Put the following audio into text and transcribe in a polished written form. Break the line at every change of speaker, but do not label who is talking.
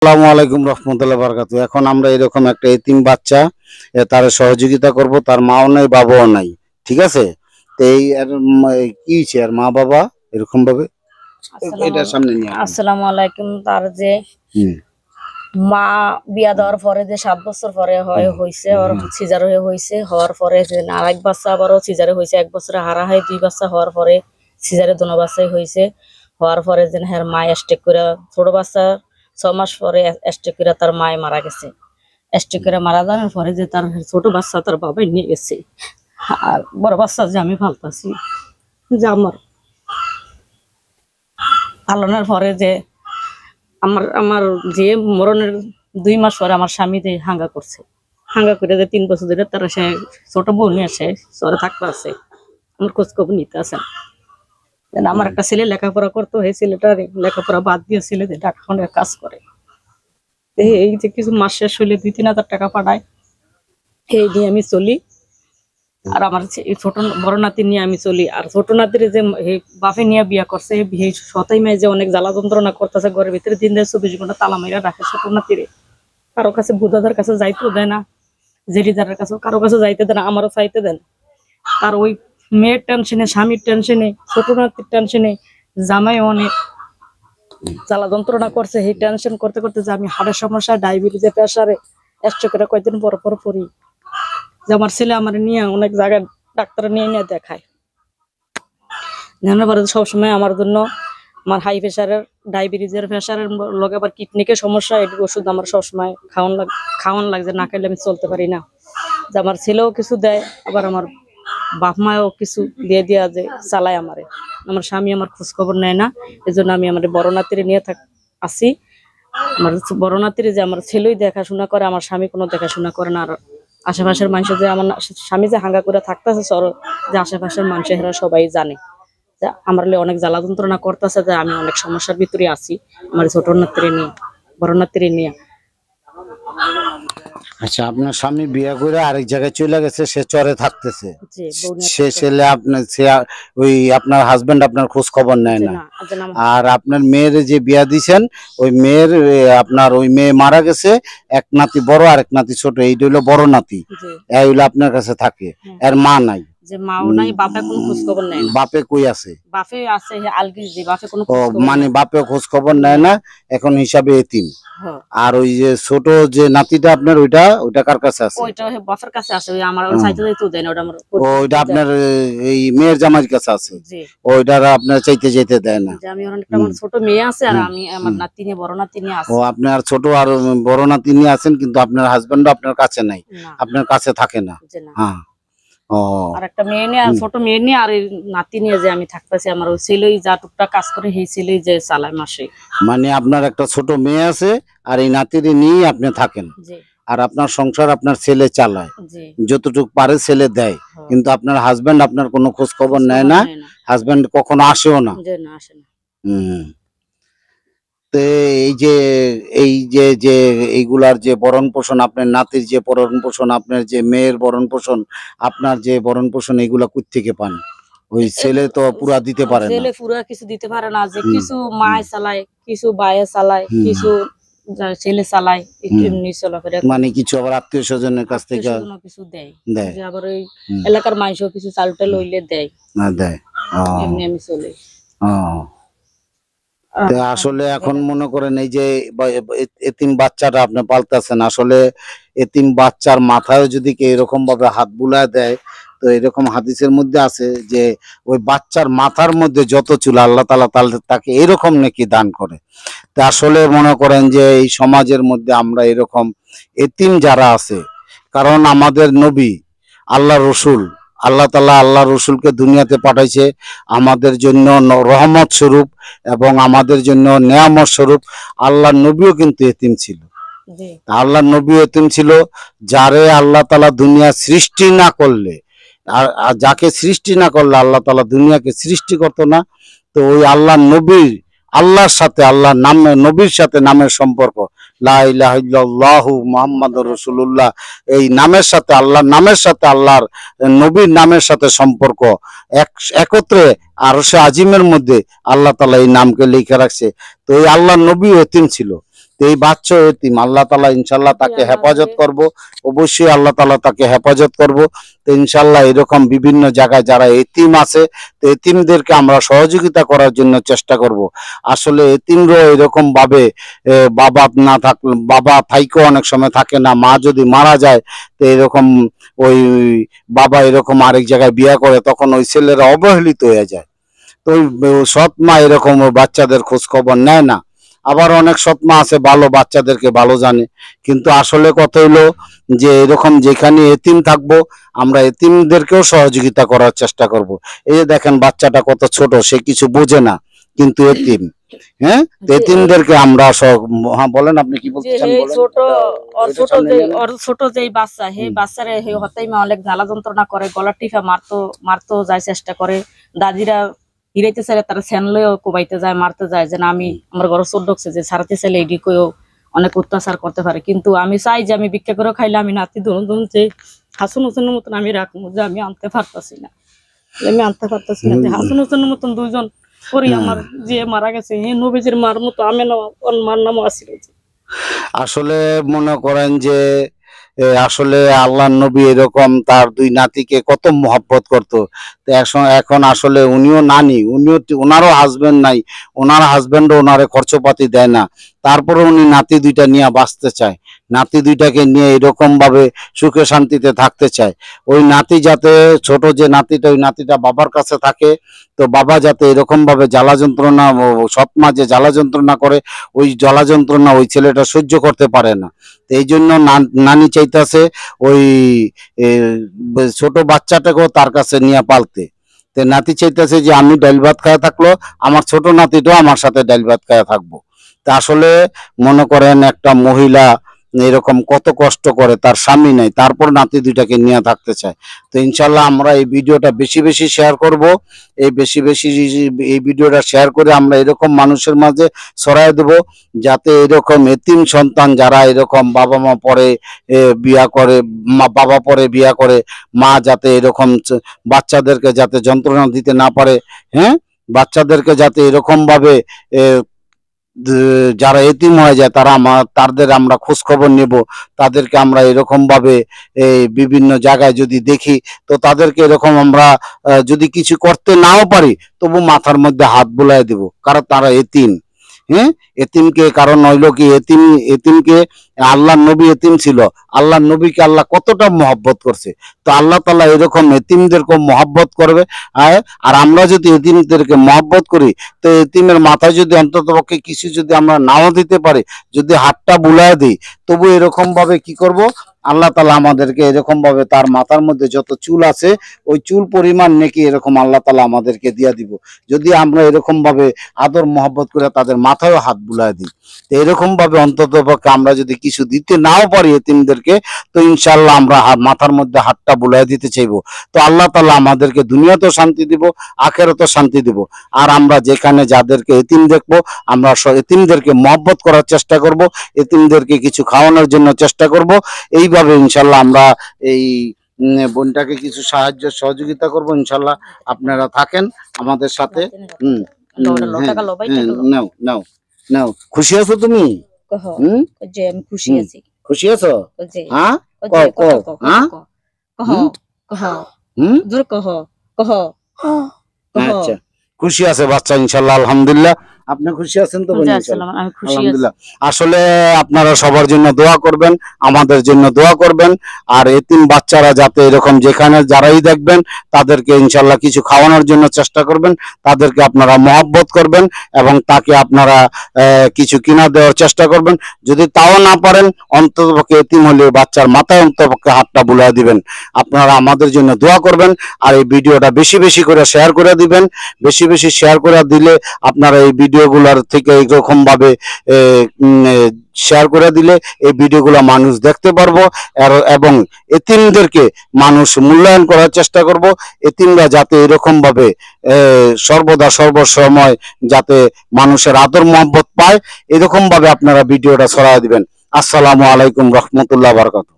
আসসালামু আলাইকুম রহমতুল্লাহ বারাকাতু। এখন আমরা এরকম একটা এতিম বাচ্চা তার সহযোগিতা করব, তার মাও নাই বাবাও নাই, ঠিক আছে? তো এই কি হয়েছে আর মা বাবা এরকম ভাবে এটা সামনে নিয়ে
আসসালামু আলাইকুম। তার যে মা বিয়া দেওয়ার পরে যে 7 বছর পরে হয়েছে ওর সিজার হয়েছে, হওয়ার পরে যে আরেক বাচ্চা আবারও সিজারে হয়েছে, 1 বছরে হারা হয়, 2 বাচ্চা হওয়ার পরে সিজারে 2 বাচ্চাই হয়েছে। হওয়ার পরে যে হ্যাঁ মা স্ট্রোক করে, ছোট বাচ্চা 6 মাস পরে স্ট্রোক করে তার মায় মারা গেছে। স্ট্রোক করে মারা যাওয়ার পরে যে তার ছোট বাচ্চা তার বাবাই নিয়ে গেছে। আর বড় বাচ্চা যে আমি ফালতাছি যে আমার পালনের পরে যে আমার যে মরণের 2 মাস পরে আমার স্বামী যে হাঙ্গা করছে, হাঙ্গা করে যে 3 বছর ধরে তারা সে ছোট বোন নিয়ে আসে শহরে থাকতে আছে, আমার খোঁজখবর নিতে আসেন। আমার একটা ছেলে লেখাপড়া করতো, এই ছেলেটার লেখাপড়া বাদ দিয়ে ছেলে যে ঢাকা খন্ডের কাজ করে, এই যে কিছু মাস শেষ হইলে 2-3 হাজার টাকা পাঠায়, এই নিয়ে আমি চলি। আর আমার ছোট বড় নাতি নিয়ে আমি চলি। আর ছোট নাতির যে বাপে নিয়ে বিয়া করছে, সতাই মেয়ে যে অনেক জ্বালা যন্ত্রণা করতেছে, ঘরের ভিতরে দিন দেয় 24 ঘন্টা তালা মাইরা রাখে ছোট নাতিরে। কারো কাছে বুধাদার কাছে যাইতেও দেয় না, জেরিদারের কাছে কারো কাছে যাইতে দেয় না, আমারও চাইতে দেন। আর ওই মেয়ের টেনশনে, স্বামীর টেনশনে, ছোট নাতির টেনশনে জামাই অনেক জ্বালা যন্ত্রণা করছে। এই টেনশন করতে করতে যে আমি হাড়ের সমস্যা, ডায়াবেটিসে, প্রেসারে, স্ট্রোকের কয়েকদিন পর পর পড়ি। যে আমার ছেলে আমার নিয়ে অনেক জায়গায় ডাক্তার নিয়ে নিয়ে দেখায়, জানার পরে সবসময় আমার জন্য আমার হাই প্রেশারের, ডায়াবেটিসের, প্রেশারের লগে আবার কিডনিকের সমস্যা, এটির ওষুধ আমার সবসময় খাওয়ান লাগছে, না খেলে আমি চলতে পারি না। যে আমার ছেলেও কিছু দেয়, আবার আমার বাপ মাও কিছু দিয়ে দিয়া যে চালায় আমারে। আমার স্বামী আমার খোঁজ খবর নেয় না, এই জন্য আমি আমার বড় নাতিরে নিয়ে আসি। আমার বড় নাতিরে যে আমার ছেলেই দেখাশোনা করে, আমার স্বামী কোনো দেখাশোনা করে না। আর আশেপাশের মানুষ যে আমার স্বামী যে হাঙ্গা করে থাকতেছে, যে আশেপাশের মানুষ এরা সবাই জানে যে আমার অনেক জ্বালা যন্ত্রণা করতেছে, যে আমি অনেক সমস্যার ভিতরে আছি আমার ছোট নাতিরে নিয়ে, বড় নাতিরে নিয়ে।
আচ্ছা, আপনার স্বামী বিয়ে করে আরেক জায়গায় চলে গেছে, সে চরে থাকতেছে, সে ছেলে আপনার ওই আপনার হাজবেন্ড আপনার খোঁজ খবর নেয় না। আর আপনার মেয়ের যে বিয়া দিছেন, ওই মেয়ের আপনার ওই মেয়ে মারা গেছে, এক নাতি বড় আর এক নাতি ছোট, এইটা হইলো বড় নাতি, এই হইলো আপনার কাছে থাকে। এর মা নাই,
যে মাও নাই, বাপে কোনো খোঁজ খবর নেয় না।
বাপে কই আছে?
বাপে আছে আলগিজি, বাপে কোনো
মানে বাপে খোঁজ খবর নেয় না, এখন হিসাবে এতিম। আর ওই যে ছোট যে নাতিটা আপনার, ওইটা কার কাছে আছে?
ওইটা বাপের কাছে আছে, ওই আমার চাইতে যাইতে দেয় না, ওটা আমার
ওইটা আপনার এই মেয়ের জামাইয়ের কাছে আছে, ওইটা আপনার চাইতে যেতে দেয় না।
যে আমি আমার ছোট মেয়ে আছে, আর আমি আমার নাতি নিয়ে, বড় নাতি নিয়ে আছে।
ও, আপনার ছোট আর বড় নাতি নিয়ে আছেন, কিন্তু আপনার হাজবেন্ড আপনার কাছে নাই, আপনার কাছে থাকে না। হ্যাঁ।
আর একটা মেয়ে নিয়ে, আর ছোট মেয়ে নিয়ে, আর নাতি নিয়ে যে আমি থাকতেছি। আমার ওই ছেলেই যা টুকটাক কাজ করে, সেই ছেলেই যে চালায় মাসে।
মানে আপনার একটা ছোট মেয়ে আছে, আর এই নাতিরে নিয়ে আপনি থাকেন, আর আপনার সংসার আপনার ছেলে চালায়, যতটুকু পারে ছেলে দেয়, কিন্তু আপনার হাজবেন্ড আপনার কোনো খোঁজ খবর নেয় না, হাজবেন্ড কখনো আসেও না। তো এই যে এইগুলার যে ভরণ পোষণ, আপনার নাতির যে ভরণ পোষণ, আপনার যে মেয়ের ভরণ পোষণ, আপনার যে ভরণ পোষণ, এইগুলা কোথ থেকে পান? ওই ছেলে তো পুরা দিতে পারে না,
ছেলে পুরা কিছু দিতে পারে না। যে কিছু মায় চালায়, কিছু বায়ে চালায়, কিছু ছেলে চালায়, এমনি চলাফেরা
মানে কিছু আবার আত্মীয় স্বজনের কাছ থেকে
কিছু দেয়। আবার ওই এলাকার মানুষও কিছু চাল টাল হইলে দেয়,
না দেয়,
এমনি আমি চলে।
আসলে এখন মনে করেন এই যে এতিম বাচ্চাটা আপনি পালতেছেন, আসলে এতিম বাচ্চার মাথায় যদি কেউ এরকম ভাবে হাত বুলায় দেয়, তো এরকম হাদিসের মধ্যে আছে যে ওই বাচ্চার মাথার মধ্যে যত চুল আল্লাহ তাআলা তাকে এরকম নাকি দান করে। তো আসলে মনে করেন যে এই সমাজের মধ্যে আমরা এরকম এতিম যারা আছে, কারণ আমাদের নবী আল্লাহ রসুল, আল্লাহ তাআলা আল্লাহ রসুলকে দুনিয়াতে পাঠাইছে আমাদের জন্য রহমত স্বরূপ এবং আমাদের জন্য নেয়ামত স্বরূপ। আল্লাহ নবীও কিন্তু এতিম ছিল, আল্লাহ নবীও এতিম ছিল। যারে আল্লাহ তাআলা দুনিয়া সৃষ্টি না করলে, আর যাকে সৃষ্টি না করলে আল্লাহ তাআলা দুনিয়াকে সৃষ্টি করতো না। তো ওই আল্লাহ নবীর, আল্লাহর সাথে আল্লাহ নামে, নবীর সাথে নামের সম্পর্ক, লা ইলাহা ইল্লাল্লাহু মুহাম্মাদুর রাসূলুল্লাহ, এই নামের সাথে, আল্লাহর নামের সাথে আল্লাহর নবীর নামের সাথে সম্পর্ক একত্রে আরশে আজিমের মধ্যে আল্লাহ তাআলা এই নামকে লিখে রাখছে। তো এই আল্লাহর নবী এতিম ছিল, তো এই বাচ্চা এতিম, আল্লাহ তাআলা ইনশাআল্লাহ তাকে হেফাজত করব, অবশ্যই আল্লাহ তাআলা তাকে হেফাজত করব। তো ইনশাআল্লাহ এরকম বিভিন্ন জায়গায় যারা এতিম আছে, তো এতিমদেরকে আমরা সহযোগিতা করার জন্য চেষ্টা করব। আসলে এতিমরাও এরকম ভাবে বাবা না থাকলে, বাবা থাইকেও অনেক সময় থাকে না, মা যদি মারা যায় তো এরকম ওই বাবা এরকম আরেক জায়গায় বিয়ে করে, তখন ওই ছেলেরা অবহেলিত হয়ে যায়। তো ওই সৎ মা এরকম ওর বাচ্চাদের খোঁজ খবর নেয় না। আবার অনেক সৎ মা আছে ভালো, বাচ্চাদেরকে ভালো জানে। কিন্তু আসলে কথা হইলো যে এরকম যেখানে এতিম থাকবো, আমরা এতিমদেরকেও সহযোগিতা করার চেষ্টা করব। এই যে দেখেন বাচ্চাটা কত ছোট, সে কিছু বোঝে না কিন্তু এতিম। হ্যাঁ, তো এতিমদেরকে আমরা হ্যাঁ বলেন, আপনি কি বলতে চান বলেন।
ছোট যে বাচ্চা, হে বাচ্চারে হে হতাই মা অনেক জ্বালা যন্ত্রণা করে, গলা টিপা মারতো যায় চেষ্টা করে। দাদিরা হিরাইতে চাইলে তারা স্যানলেও কোবাইতে যায়, মারতে যায়, যে না আমি আমার ঘরে চোর ঢুকছে, যে ছাড়াতে চাইলে এডি কেউ অনেক অত্যাচার করতে পারে। কিন্তু আমি চাই যে আমি ভিক্ষা করে খাইলে আমি নাতি ধরুন যে হাসন হোসেনের মতন আমি রাখবো, যে আমি আনতে পারতাছি না, যে হাসন হোসেনের মতন দুজন করি। আমার যে মারা গেছে হে নবীজির মার মতো আমি না, ওর মার নামও আসিল।
আসলে মনে করেন যে আসলে আল্লাহর নবী এরকম তার দুই নাতিকে কত মহব্বত করতো। তো এখন আসলে উনিও নানি, ওনারও হাজবেন্ড নাই, ওনার হাজবেন্ডও ওনারে খরচপাতি দেয় না, তারপরে উনি নাতি দুইটা নিয়ে বাঁচতে চায়, নাতি দুইটাকে নিয়ে এরকম ভাবে সুখে শান্তিতে থাকতে চায়। ওই নাতি যাতে, ছোট যে নাতিটা, ওই নাতিটা বাবার কাছে থাকে, তো বাবা যাতে এরকম ভাবে জ্বালা যন্ত্রণা, সৎ মা যে জ্বালা যন্ত্রণা করে, ওই জ্বালা যন্ত্রণা ওই ছেলেটা সহ্য করতে পারে না। তো এই জন্য নানি চাইতেছে ওই ছোট বাচ্চাটাকেও তার কাছে নিয়ে পালতে। তো নাতি চাইতেছে যে আমি ডাল ভাত খাওয়া থাকলো, আমার ছোট নাতিটাও আমার সাথে ডাল ভাত খাওয়া থাকবো। তা আসলে মনে করেন একটা মহিলা এরকম কত কষ্ট করে, তার স্বামী নাই, তারপর নাতি দুইটাকে নিয়ে থাকতে চায়। তো ইনশাল্লাহ আমরা এই ভিডিওটা বেশি বেশি শেয়ার করব। এই ভিডিওটা শেয়ার করে আমরা এরকম মানুষের মাঝে ছড়াই দেব, যাতে এরকম এতিম সন্তান যারা এরকম বাবা মা পরে বিয়া করে, বাবা পরে বিয়া করে, মা যাতে এরকম বাচ্চাদেরকে যাতে যন্ত্রণা দিতে না পারে। হ্যাঁ, বাচ্চাদেরকে যাতে এরকম ভাবে যারা এতিম হয়ে যায়, তাদের আমরা খোঁজ খবর নেব, তাদেরকে আমরা এরকম ভাবে বিভিন্ন জায়গায় যদি দেখি, তো তাদেরকে এরকম আমরা যদি কিছু করতে নাও পারি, তবু মাথার মধ্যে হাত বুলাই দেব, কারণ তারা এতিম। হ্যাঁ, এতিমকে, কারণ হইলো কি, এতিমকে আল্লাহর নবী এতিম ছিল, আল্লাহর নবীকে আল্লাহ কতটা মহব্বত করছে। তো আল্লাহ তাআলা এরকম এতিমদেরকে মহব্বত করবে। আর আমরা যদি এতিমদেরকে মহব্বত করি, তো এতিমের মাথায় যদি অন্ততপক্ষে কিছু যদি আমরা নাও দিতে পারি, যদি হাতটা বুলায় দিই, তবু এরকম ভাবে কি করব, আল্লাহ তাআলা আমাদেরকে এরকম ভাবে তার মাথার মধ্যে যত চুল আছে, ওই চুল পরিমাণ নাকি এরকম আল্লাহ তাআলা আমাদেরকে দিয়া দিব, যদি আমরা এরকম ভাবে আদর মহব্বত করে তাদের মাথায়ও হাত বুলায় দিই। তো এরকম ভাবে অন্ততপক্ষে আমরা যদি কিছু দিতে নাও পারি এতিমদেরকে, তো ইনশাআল্লাহ আমরা মাথার মধ্যে হাতটা বুলায় দিতে চাইবো। তো আল্লাহ তাআলা আমাদেরকে দুনিয়াতেও শান্তি দিব, আখিরাতেও শান্তি দিব। আর আমরা যেখানে যাদেরকে এতিম দেখবো, আমরা এতিমদেরকে মহব্বত করার চেষ্টা করব, এতিমদেরকে কিছু খাওয়ানোর জন্য চেষ্টা করব। এইভাবে ইনশাআল্লাহ আমরা এই বোনটাকে কিছু সাহায্য সহযোগিতা করব। ইনশাআল্লাহ আপনারা থাকেন আমাদের সাথে। নাও নাও নাও, খুশি আছো তুমি?
আমি খুশি আছি।
খুশি আছো? হ্যাঁ, আচ্ছা, খুশি আছে বাচ্চা ইনশাআল্লাহ, আলহামদুলিল্লাহ। আপনি খুশি আছেন তো? আলহামদুলিল্লাহ। আসলে আপনারা সবার জন্য দোয়া করবেন, আমাদের জন্য দোয়া করবেন। আর এতিম বাচ্চারা যাতে এরকম যেখানে যারাই দেখবেন, তাদেরকে ইনশাআল্লাহ কিছু খাওয়ানোর জন্য চেষ্টা করবেন, তাদেরকে আপনারা মহব্বত করবেন এবং তাকে আপনারা কিছু কিনা দেওয়ার চেষ্টা করবেন। যদি তাও না পারেন, অন্ততপক্ষে এতিম হলে বাচ্চার মাথায় অন্ততপক্ষে হাতটা বুলিয়ে দিবেন। আপনারা আমাদের জন্য দোয়া করবেন। আর এই ভিডিওটা বেশি বেশি করে শেয়ার করে দিবেন। বেশি বেশি শেয়ার করে দিলে আপনারা এই ভিডিওগুলোর থেকে এইরকম ভাবে শেয়ার করে দিলে এই ভিডিওগুলো মানুষ দেখতে পারবো, এবং এতিমদেরকে মানুষ মূল্যায়ন করার চেষ্টা করব। এতিমরা যাতে এরকম ভাবে সর্বদা সর্বসময় যাতে মানুষের আদর মহব্বত পায়, এরকম ভাবে আপনারা ভিডিওটা ছড়ায় দিবেন। আসসালামু আলাইকুম রহমতুল্লাহ বারাকাতুহু।